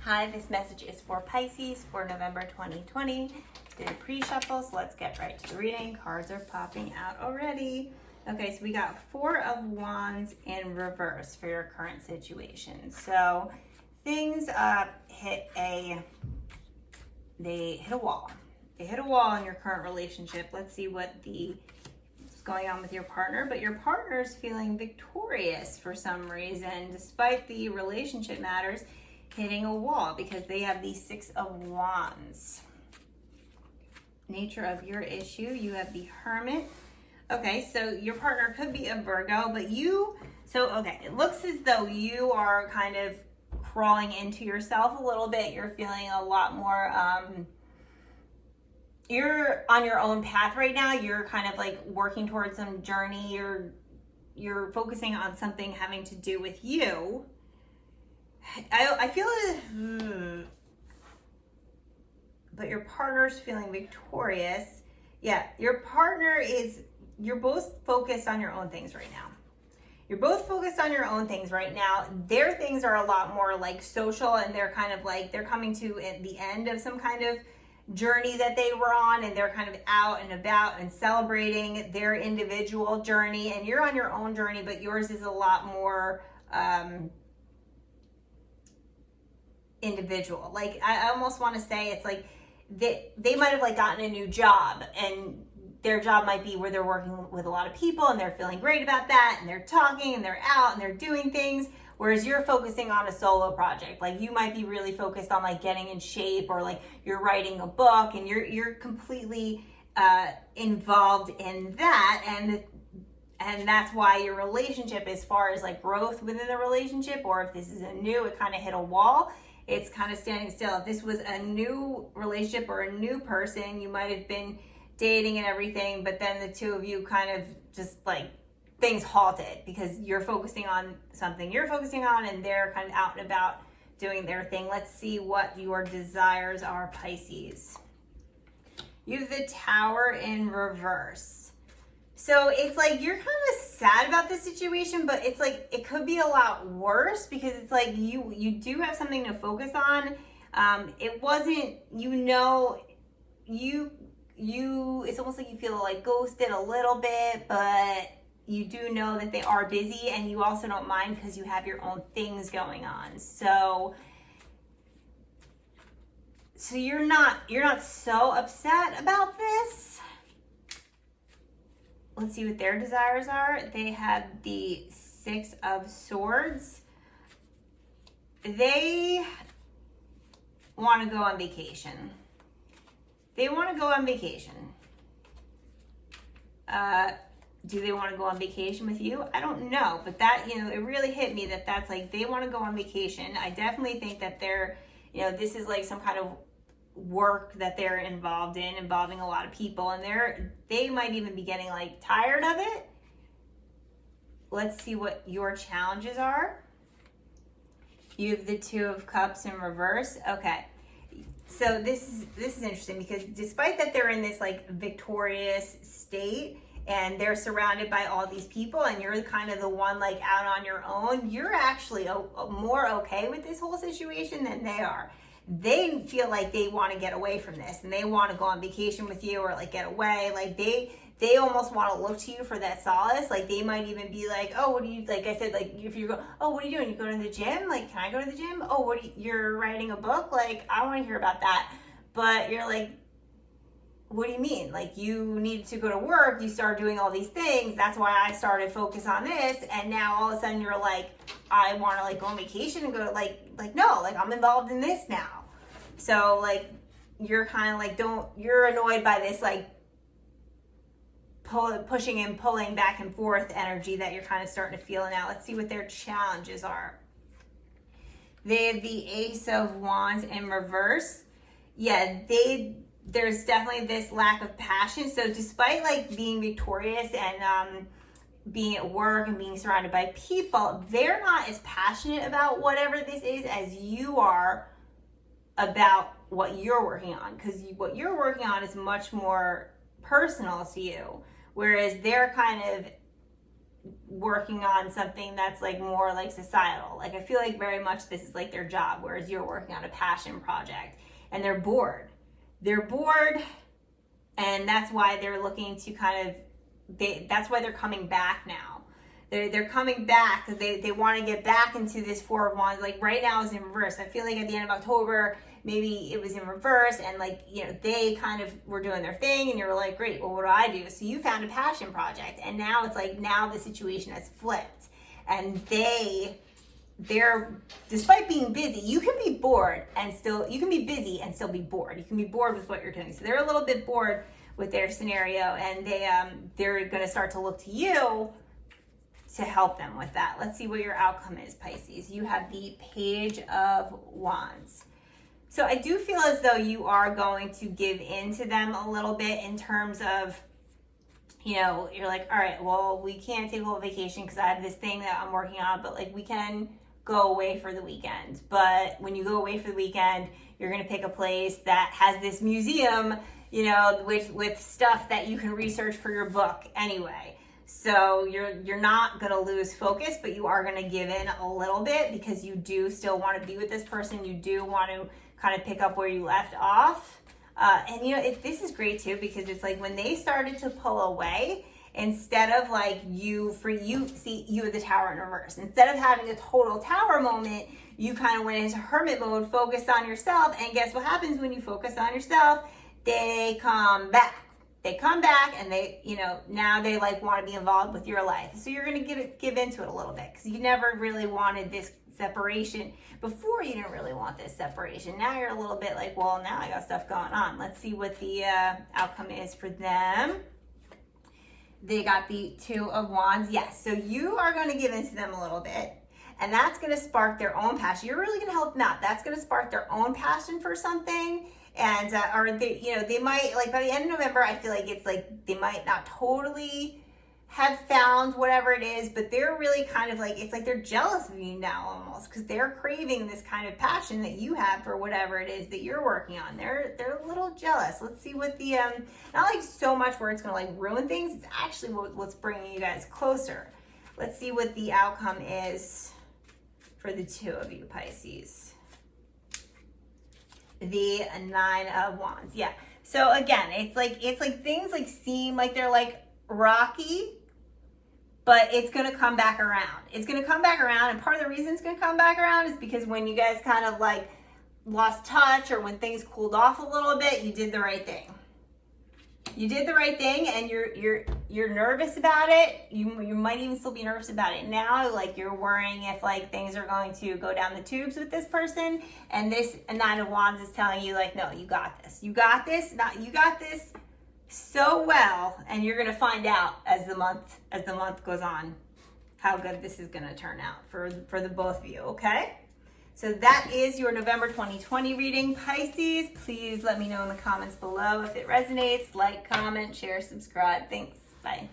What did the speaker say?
Hi, this message is for Pisces for November 2020. Did a pre-shuffle, so let's get right to the reading. Cards are popping out already. Okay, so we got Four of Wands in reverse for your current situation. So things hit a wall. They hit a wall in your current relationship. Let's see what's going on with your partner. But your partner's feeling victorious for some reason, despite the relationship matters hitting a wall, because they have the Six of Wands. Nature of your issue, you have the Hermit. Okay, so your partner could be a Virgo, but it looks as though you are kind of crawling into yourself a little bit. You're feeling a lot more, you're on your own path right now. You're kind of like working towards some journey. You're focusing on something having to do with you. I feel it, but your partner's feeling victorious. Yeah, you're both focused on your own things right now. You're both focused on your own things right now. Their things are a lot more like social, and they're kind of like, they're coming to the end of some kind of journey that they were on, and they're kind of out and about and celebrating their individual journey, and you're on your own journey, but yours is a lot more, individual. Like, I almost want to say it's like they might have like gotten a new job, and their job might be where they're working with a lot of people and they're feeling great about that, and they're talking and they're out and they're doing things, whereas you're focusing on a solo project. Like, you might be really focused on like getting in shape, or like you're writing a book and you're completely involved in that, and that's why your relationship, as far as like growth within the relationship, or if this is a new, it kind of hit a wall. It's kind of standing still. If this was a new relationship or a new person, you might have been dating and everything, but then the two of you kind of just like, things halted because you're focusing on something you're focusing on, and they're kind of out and about doing their thing. Let's see what your desires are, Pisces. You have the Tower in reverse. So it's like you're kind of sad about this situation, but it's like it could be a lot worse, because it's like you do have something to focus on. It wasn't, it's almost like you feel like ghosted a little bit, but you do know that they are busy, and you also don't mind because you have your own things going on. So you're not so upset about this. Let's see what their desires are. They have the Six of Swords. They want to go on vacation. Do they want to go on vacation with you? I don't know, but that, it really hit me that's like, they want to go on vacation. I definitely think that they're, this is like some kind of work that they're involved in, involving a lot of people, and they might even be getting like tired of it. Let's see what your challenges are. You have the Two of Cups in reverse. Okay, so this is interesting, because despite that they're in this like victorious state and they're surrounded by all these people, and you're kind of the one like out on your own, you're actually more okay with this whole situation than they are. They feel like they want to get away from this, and they want to go on vacation with you, or like get away. Like they almost want to look to you for that solace. Like, they might even be like, oh, what do you, like I said, like if you go, oh, what are you doing? You go to the gym? Like, can I go to the gym? Oh, you're writing a book? Like, I want to hear about that. But you're like, what do you mean? Like, you need to go to work, you start doing all these things, that's why I started focus on this, and now all of a sudden you're like, I want to like go on vacation and go like no, like I'm involved in this now. So like, you're kind of like, you're annoyed by this like pushing and pulling back and forth energy that you're kind of starting to feel now. Let's see what their challenges are. They have the Ace of Wands in reverse. Yeah, there's definitely this lack of passion. So despite like being victorious and being at work and being surrounded by people, they're not as passionate about whatever this is as you are about what you're working on, because what you're working on is much more personal to you, whereas they're kind of working on something that's like more like societal. Like I feel like very much this is like their job, whereas you're working on a passion project and they're bored. They're bored, and that's why they're looking to kind of, that's why they're coming back now. They're coming back because they want to get back into this Four of Wands. Like right now is in reverse. I feel like at the end of October, maybe it was in reverse, and like, you know, they kind of were doing their thing and you were like, great, well, what do I do? So you found a passion project, and now it's like, now the situation has flipped, and they're, despite being busy, you can be bored and still, you can be busy and still be bored. You can be bored with what you're doing. So they're a little bit bored with their scenario, and they're going to start to look to you to help them with that. Let's see what your outcome is, Pisces. You have the Page of Wands. So I do feel as though you are going to give in to them a little bit in terms of, you know, you're like, all right, well, we can't take a whole vacation because I have this thing that I'm working on, but like we can go away for the weekend. But when you go away for the weekend, you're going to pick a place that has this museum, you know, with stuff that you can research for your book anyway. So you're not going to lose focus, but you are going to give in a little bit because you do still want to be with this person. You do want to kind of pick up where you left off. And you know, this is great too, because it's like when they started to pull away, instead of like see you at the Tower in reverse, instead of having a total Tower moment, you kind of went into hermit mode, focused on yourself. And guess what happens when you focus on yourself? They come back. They come back, and they, you know, now they like want to be involved with your life. So you're going to give into it a little bit because you never really wanted this separation. Before, you didn't really want this separation. Now you're a little bit like, well, now I got stuff going on. Let's see what the outcome is for them. They got the Two of Wands. Yes, so you are going to give into them a little bit, and that's going to spark their own passion. You're really going to help them out. That's going to spark their own passion for something. And or they, you know, they might, like by the end of November, I feel like it's like they might not totally have found whatever it is, but they're really kind of like, it's like they're jealous of you now almost, because they're craving this kind of passion that you have for whatever it is that you're working on. They're a little jealous. Let's see what the not like so much where it's gonna like ruin things. It's actually what's bringing you guys closer. Let's see what the outcome is for the two of you, Pisces. The Nine of Wands. Yeah. So again, it's like things like seem like they're like rocky, but it's going to come back around. It's going to come back around, and part of the reason it's going to come back around is because when you guys kind of like lost touch, or when things cooled off a little bit, you did the right thing. You did the right thing, and you're nervous about it. You might even still be nervous about it now. Like you're worrying if like things are going to go down the tubes with this person. And this Nine of Wands is telling you like, no, you got this. You got this. You got this so well, and you're gonna find out as the month goes on how good this is gonna turn out for the both of you. Okay. So that is your November 2020 reading, Pisces. Please let me know in the comments below if it resonates. Like, comment, share, subscribe. Thanks. Bye.